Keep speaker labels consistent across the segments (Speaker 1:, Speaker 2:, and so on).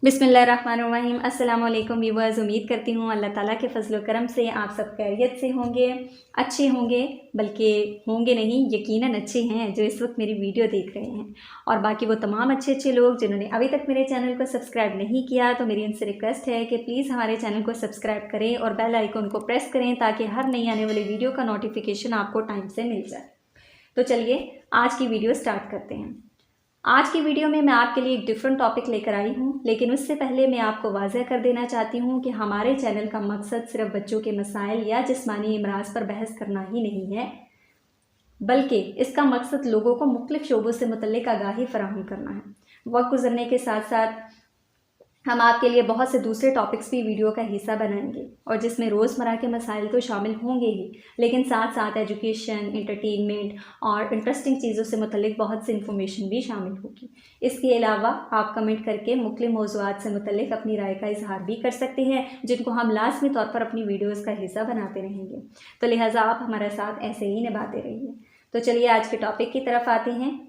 Speaker 1: बिस्मिल्लाहिर्रहमानिर्रहीम। अस्सलाम वालेकुम व्यूअर्स। उम्मीद करती हूँ अल्लाह ताला के फजल करम से आप सब खैरियत से होंगे, अच्छे होंगे, बल्कि होंगे नहीं यकीनन अच्छे हैं जो इस वक्त मेरी वीडियो देख रहे हैं। और बाकी वो तमाम अच्छे लोग जिन्होंने अभी तक मेरे चैनल को सब्सक्राइब नहीं किया तो मेरी उनसे रिक्वेस्ट है कि प्लीज़ हमारे चैनल को सब्सक्राइब करें और बेल आइकन को प्रेस करें ताकि हर नई आने वाली वीडियो का नोटिफिकेशन आपको टाइम से मिल जाए। तो चलिए आज की वीडियो स्टार्ट करते हैं। आज की वीडियो में मैं आपके लिए एक डिफरेंट टॉपिक लेकर आई हूँ, लेकिन उससे पहले मैं आपको वाज़ह कर देना चाहती हूँ कि हमारे चैनल का मकसद सिर्फ बच्चों के मसाइल या जिस्मानी अमराज पर बहस करना ही नहीं है, बल्कि इसका मकसद लोगों को मुख्तलिफ शोबों से मुतल्लिक आगाही फराहम करना है। वक्त गुजरने के साथ साथ हम आपके लिए बहुत से दूसरे टॉपिक्स भी वीडियो का हिस्सा बनाएंगे और जिसमें रोज़मर्रा के मसाइल तो शामिल होंगे ही, लेकिन साथ साथ एजुकेशन, इंटरटेनमेंट और इंटरेस्टिंग चीज़ों से मुतल्लिक बहुत सी इन्फॉर्मेशन भी शामिल होगी। इसके अलावा आप कमेंट करके मुख्तलिफ मौज़ूआत से मुतल्लिक अपनी राय का इजहार भी कर सकते हैं, जिनको हम लाजमी तौर पर अपनी वीडियोज़ का हिस्सा बनाते रहेंगे। तो लिहाजा आप हमारे साथ ऐसे ही निभाते रहिए। तो चलिए आज के टॉपिक की तरफ आते हैं।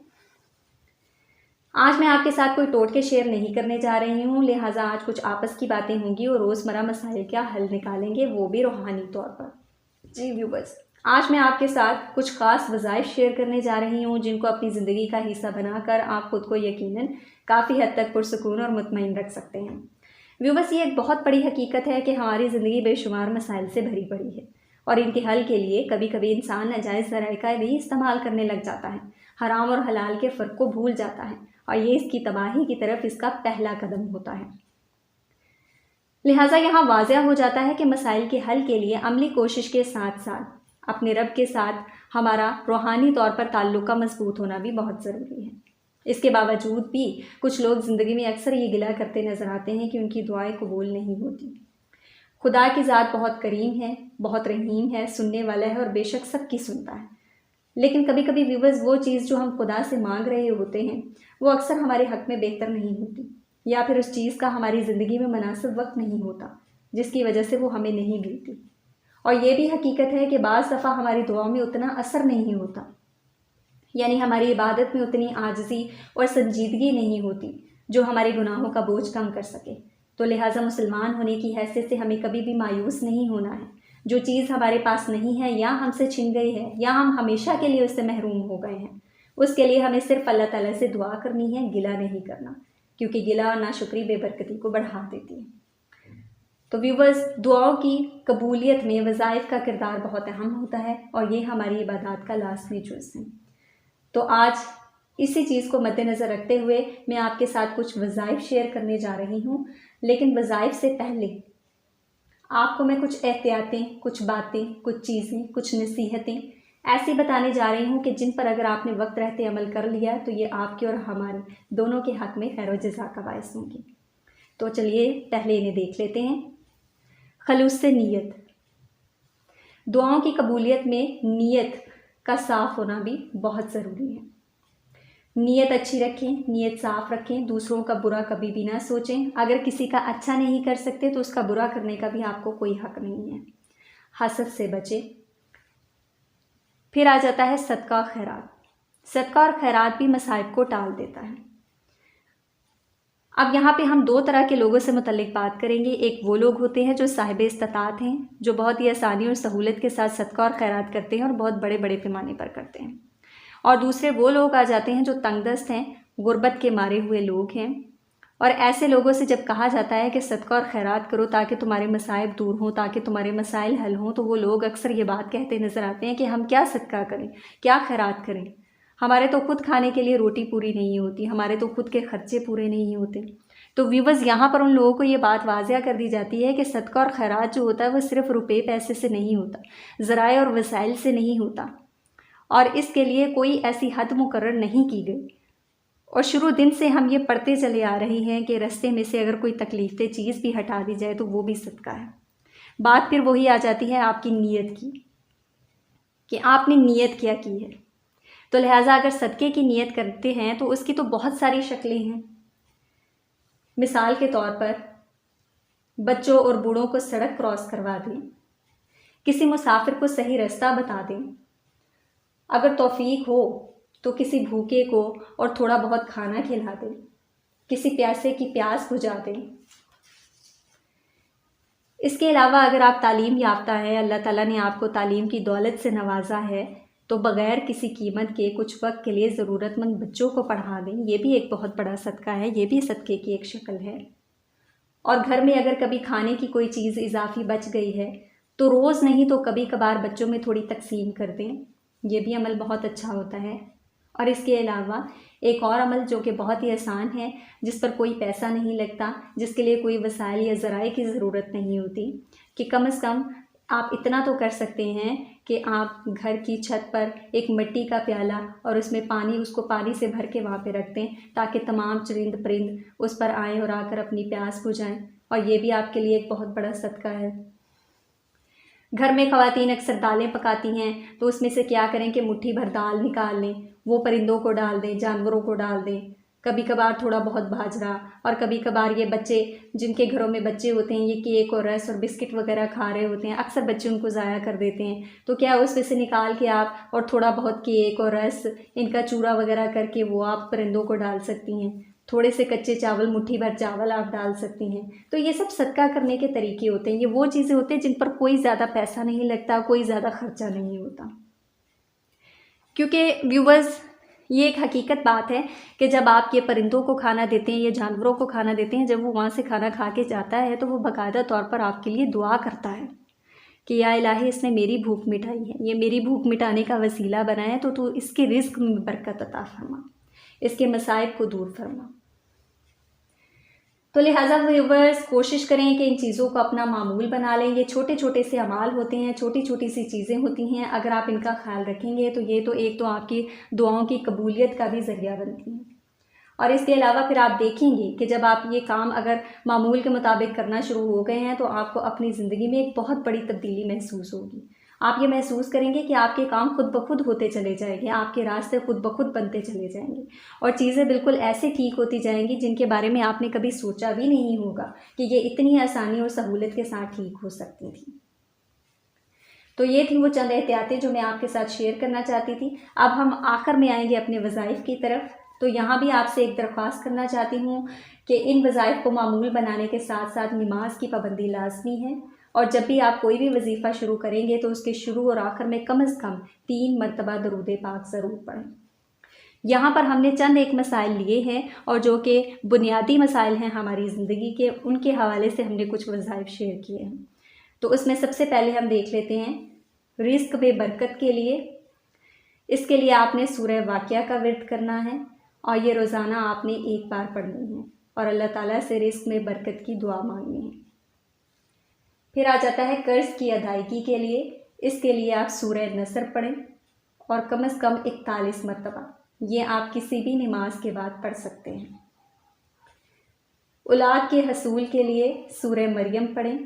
Speaker 1: आज मैं आपके साथ कोई टोटके शेयर नहीं करने जा रही हूँ, लिहाजा आज कुछ आपस की बातें होंगी और रोज़मर्रा मसाइल का हल निकालेंगे, वो भी रूहानी तौर पर। जी व्यूअर्स, आज मैं आपके साथ कुछ ख़ास वज़ाइफ शेयर करने जा रही हूँ जिनको अपनी ज़िंदगी का हिस्सा बनाकर आप खुद को यकीनन काफ़ी हद तक पुरसुकून और मुतमईन रख सकते हैं। व्यूअर्स, ये एक बहुत बड़ी हकीकत है कि हमारी ज़िंदगी बेशुमार मसाइल से भरी पड़ी है और इनके हल के लिए कभी कभी इंसान नाजायज़ ज़राइक़ा भी इस्तेमाल करने लग जाता है, हराम और हलाल के फ़र्क को भूल जाता है और ये इसकी तबाही की तरफ इसका पहला कदम होता है। लिहाजा यहाँ वाज़ह हो जाता है कि मसाइल के हल के लिए अमली कोशिश के साथ साथ अपने रब के साथ हमारा रूहानी तौर पर ताल्लुक़ का मजबूत होना भी बहुत ज़रूरी है। इसके बावजूद भी कुछ लोग ज़िंदगी में अक्सर ये गिला करते नज़र आते हैं कि उनकी दुआएं कबूल नहीं होती। खुदा की ज़ात बहुत करीम है, बहुत रहीम है, सुनने वाला है और बेशक सबकी सुनता है, लेकिन कभी कभी व्यूअर्स वो चीज़ जो हम खुदा से मांग रहे होते हैं वो अक्सर हमारे हक़ में बेहतर नहीं होती, या फिर उस चीज़ का हमारी ज़िंदगी में मुनासिब वक्त नहीं होता जिसकी वजह से वो हमें नहीं मिलती। और ये भी हकीकत है कि बाज़ दफ़ा हमारी दुआओं में उतना असर नहीं होता, यानी हमारी इबादत में उतनी आजिज़ी और संजीदगी नहीं होती जो हमारे गुनाहों का बोझ कम कर सके। तो लिहाजा मुसलमान होने की हैसियत से हमें कभी भी मायूस नहीं होना है। जो चीज़ हमारे पास नहीं है या हमसे छिन गई है या हम हमेशा के लिए उससे महरूम हो गए हैं, उसके लिए हमें सिर्फ अल्लाह ताला से दुआ करनी है, गिला नहीं करना, क्योंकि गिला और नाशुक्री बेबरकती को बढ़ा देती है। तो व्यूवर्स, दुआओं की कबूलियत में वज़ाइफ का किरदार बहुत अहम होता है और ये हमारी इबादत का लाज़मी जुज़ है। तो आज इसी चीज़ को मद्देनज़र रखते हुए मैं आपके साथ कुछ वज़ाइफ शेयर करने जा रही हूँ, लेकिन वज़ाइफ से पहले आपको मैं कुछ एहतियातें, कुछ बातें, कुछ चीज़ें, कुछ नसीहतें ऐसी बताने जा रही हूँ कि जिन पर अगर आपने वक्त रहते अमल कर लिया तो ये आपके और हमारे दोनों के हक़ में खैर व जज़ा का बायस होंगी। तो चलिए पहले इन्हें देख लेते हैं। खलूस से नीयत। दुआओं की कबूलियत में नीयत का साफ़ होना भी बहुत ज़रूरी है। नीयत अच्छी रखें, नीयत साफ़ रखें, दूसरों का बुरा कभी भी ना सोचें। अगर किसी का अच्छा नहीं कर सकते तो उसका बुरा करने का भी आपको कोई हक़ नहीं है। हसद से बचें। फिर आ जाता है सदका और खैरात। सदका और खैरात भी मसाइब को टाल देता है। अब यहाँ पे हम दो तरह के लोगों से मुतल्लिक बात करेंगे। एक वो लोग होते हैं जो साहिब इस्तात हैं, जो बहुत ही आसानी और सहूलत के साथ सदका और खैरात करते हैं और बहुत बड़े बड़े पैमाने पर करते हैं। और दूसरे वो लोग आ जाते हैं जो तंगदस्त हैं, गुर्बत के मारे हुए लोग हैं। और ऐसे लोगों से जब कहा जाता है कि सदका और खैरात करो ताकि तुम्हारे मसाइब दूर हों, ताकि तुम्हारे मसाइल हल हों, तो वो लोग अक्सर ये बात कहते नज़र आते हैं कि हम क्या सदका करें, क्या खैरात करें, हमारे तो खुद खाने के लिए रोटी पूरी नहीं होती, हमारे तो खुद के खर्चे पूरे नहीं होते। तो व्यूवर्स, यहाँ पर उन लोगों को ये बात वाज़िया कर दी जाती है कि सदका और खैरात जो होता है वो सिर्फ रुपये पैसे से नहीं होता, ज़राए और वसाइल से नहीं होता, और इसके लिए कोई ऐसी हद मुकर्रर नहीं की गई। और शुरू दिन से हम ये पढ़ते चले आ रहे हैं कि रास्ते में से अगर कोई तकलीफ़देह चीज़ भी हटा दी जाए तो वो भी सदका है। बात फिर वही आ जाती है आपकी नीयत की, कि आपने नीयत क्या की है। तो लिहाजा अगर सदक़े की नीयत करते हैं तो उसकी तो बहुत सारी शक्लें हैं। मिसाल के तौर पर बच्चों और बूढ़ों को सड़क क्रॉस करवा दें, किसी मुसाफिर को सही रास्ता बता दें, अगर तौफीक हो तो किसी भूखे को और थोड़ा बहुत खाना खिला दें, کسی پیاسے کی پیاس بجھا دیں۔ اس کے علاوہ اگر آپ تعلیم یافتہ ہیں، اللہ تعالیٰ نے آپ کو تعلیم کی دولت سے نوازا ہے، تو بغیر کسی قیمت کے کچھ وقت کے لیے ضرورت مند بچوں کو پڑھا دیں۔ یہ بھی ایک بہت بڑا صدقہ ہے، یہ بھی صدقے کی ایک شکل ہے۔ اور گھر میں اگر کبھی کھانے کی کوئی چیز اضافی بچ گئی ہے تو روز نہیں تو کبھی کبھار بچوں میں تھوڑی تقسیم کر دیں، یہ بھی عمل بہت اچھا ہوتا ہے۔ اور اس کے علاوہ ایک اور عمل جو کہ بہت ہی آسان ہے، جس پر کوئی پیسہ نہیں لگتا، جس کے لیے کوئی وسائل یا ذرائع کی ضرورت نہیں ہوتی، کہ کم از کم آپ اتنا تو کر سکتے ہیں کہ آپ گھر کی چھت پر ایک مٹی کا پیالہ اور اس میں پانی، اس کو پانی سے بھر کے وہاں پہ رکھ دیں تاکہ تمام چرند پرند اس پر آئیں اور آ کر اپنی پیاس بجھائیں، اور یہ بھی آپ کے لیے ایک بہت بڑا صدقہ ہے۔ گھر میں خواتین اکثر دالیں پکاتی ہیں تو اس میں سے کیا کریں کہ مٹھی بھر دال نکال لیں، وہ پرندوں کو ڈال دیں، جانوروں کو ڈال دیں، کبھی کبھار تھوڑا بہت باجرا، اور کبھی کبھار یہ بچے جن کے گھروں میں بچے ہوتے ہیں یہ کیک اور رس اور بسکٹ وغیرہ کھا رہے ہوتے ہیں، اکثر بچے ان کو ضائع کر دیتے ہیں، تو کیا اس میں سے نکال کے آپ اور تھوڑا بہت کیک اور رس ان کا چورا وغیرہ کر کے وہ آپ پرندوں کو ڈال سکتی ہیں، تھوڑے سے کچے چاول، مٹھی بھر چاول آپ ڈال سکتی ہیں۔ تو یہ سب صدقہ کرنے کے طریقے ہوتے ہیں، یہ وہ چیزیں ہوتے ہیں جن پر کوئی زیادہ پیسہ نہیں لگتا، کوئی زیادہ خرچہ نہیں ہوتا۔ کیونکہ ویورز، یہ ایک حقیقت بات ہے کہ جب آپ یہ پرندوں کو کھانا دیتے ہیں یا جانوروں کو کھانا دیتے ہیں، جب وہ وہاں سے کھانا کھا کے جاتا ہے تو وہ باقاعدہ طور پر آپ کے لیے دعا کرتا ہے کہ یا الہی، اس نے میری بھوک مٹائی ہے، یہ میری بھوک مٹانے کا وسیلہ بنا ہے، تو اس کے رزق میں برکت عطا فرما، اس کے مصائب کو دور فرما۔ تو لہٰذا ویورز، کوشش کریں کہ ان چیزوں کو اپنا معمول بنا لیں۔ یہ چھوٹے چھوٹے سے اعمال ہوتے ہیں، چھوٹی چھوٹی سی چیزیں ہوتی ہیں، اگر آپ ان کا خیال رکھیں گے تو یہ تو ایک تو آپ کی دعاؤں کی قبولیت کا بھی ذریعہ بنتی ہیں۔ اور اس کے علاوہ پھر آپ دیکھیں گے کہ جب آپ یہ کام اگر معمول کے مطابق کرنا شروع ہو گئے ہیں تو آپ کو اپنی زندگی میں ایک بہت بڑی تبدیلی محسوس ہوگی۔ آپ یہ محسوس کریں گے کہ آپ کے کام خود بخود ہوتے چلے جائیں گے، آپ کے راستے خود بخود بنتے چلے جائیں گے، اور چیزیں بالکل ایسے ٹھیک ہوتی جائیں گی جن کے بارے میں آپ نے کبھی سوچا بھی نہیں ہوگا کہ یہ اتنی آسانی اور سہولت کے ساتھ ٹھیک ہو سکتی تھیں۔ تو یہ تھی وہ چند احتیاطیں جو میں آپ کے ساتھ شیئر کرنا چاہتی تھی۔ اب ہم آخر میں آئیں گے اپنے وظائف کی طرف۔ تو یہاں بھی آپ سے ایک درخواست کرنا چاہتی ہوں کہ ان وظائف کو معمول بنانے کے ساتھ ساتھ نماز کی پابندی لازمی ہے، اور جب بھی آپ کوئی بھی وظیفہ شروع کریں گے تو اس کے شروع اور آخر میں کم از کم 3 مرتبہ درود پاک ضرور پڑھیں۔ یہاں پر ہم نے چند ایک مسائل لیے ہیں اور جو کہ بنیادی مسائل ہیں ہماری زندگی کے، ان کے حوالے سے ہم نے کچھ وظائف شیئر کیے ہیں۔ تو اس میں سب سے پہلے ہم دیکھ لیتے ہیں رزق میں برکت کے لیے۔ اس کے لیے آپ نے سورہ واقعہ کا ورد کرنا ہے، اور یہ روزانہ آپ نے 1 بار پڑھنی ہے، اور اللہ تعالیٰ سے رزق میں برکت کی دعا مانگنی ہے۔ پھر آ جاتا ہے قرض کی ادائیگی کے لیے۔ اس کے لیے آپ سورہ نصر پڑھیں، اور کم از کم 41 مرتبہ، یہ آپ کسی بھی نماز کے بعد پڑھ سکتے ہیں۔ اولاد کے حصول کے لیے سورہ مریم پڑھیں،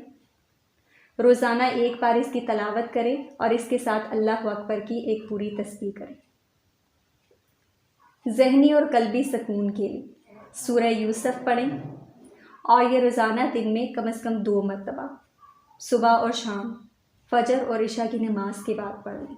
Speaker 1: روزانہ 1 بار اس کی تلاوت کریں، اور اس کے ساتھ اللہ اکبر کی ایک پوری تسبیح کریں۔ ذہنی اور قلبی سکون کے لیے سورہ یوسف پڑھیں، اور یہ روزانہ دن میں کم از کم 2 مرتبہ، صبح اور شام، فجر اور عشاء کی نماز کے بعد پڑھ لیں۔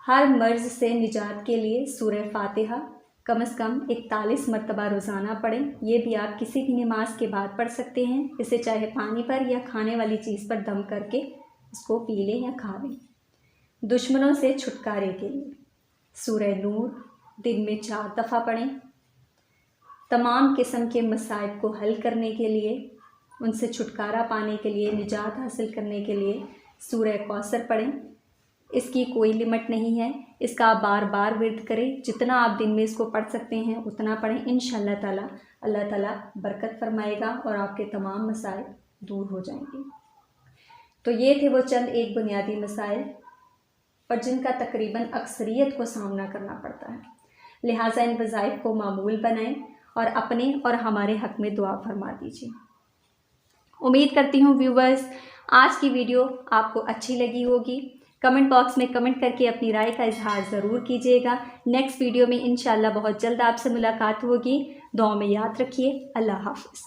Speaker 1: ہر مرض سے نجات کے لیے سورہ فاتحہ کم از کم 41 مرتبہ روزانہ پڑھیں، یہ بھی آپ کسی بھی نماز کے بعد پڑھ سکتے ہیں، اسے چاہے پانی پر یا کھانے والی چیز پر دم کر کے اس کو پی لیں یا کھا لیں۔ دشمنوں سے چھٹکارے کے لیے سورہ نور دن میں 4 دفعہ پڑھیں۔ تمام قسم کے مصائب کو حل کرنے کے لیے، ان سے چھٹکارا پانے کے لیے، نجات حاصل کرنے کے لیے سورہ کوثر پڑھیں۔ اس کی کوئی لمٹ نہیں ہے، اس کا آپ بار بار ورد کریں، جتنا آپ دن میں اس کو پڑھ سکتے ہیں اتنا پڑھیں، انشاءاللہ تعالی اللہ تعالیٰ برکت فرمائے گا اور آپ کے تمام مسائل دور ہو جائیں گے۔ تو یہ تھے وہ چند ایک بنیادی مسائل، اور جن کا تقریباً اکثریت کو سامنا کرنا پڑتا ہے، لہٰذا ان وظائف کو معمول بنائیں اور اپنے اور ہمارے حق میں دعا فرما دیجیے۔ امید کرتی ہوں ویورز آج کی ویڈیو آپ کو اچھی لگی ہوگی۔ کمنٹ باکس میں کمنٹ کر کے اپنی رائے کا اظہار ضرور کیجیے گا۔ نیکسٹ ویڈیو میں انشاءاللہ بہت جلد آپ سے ملاقات ہوگی۔ دعاؤں میں یاد رکھیے۔ اللہ حافظ۔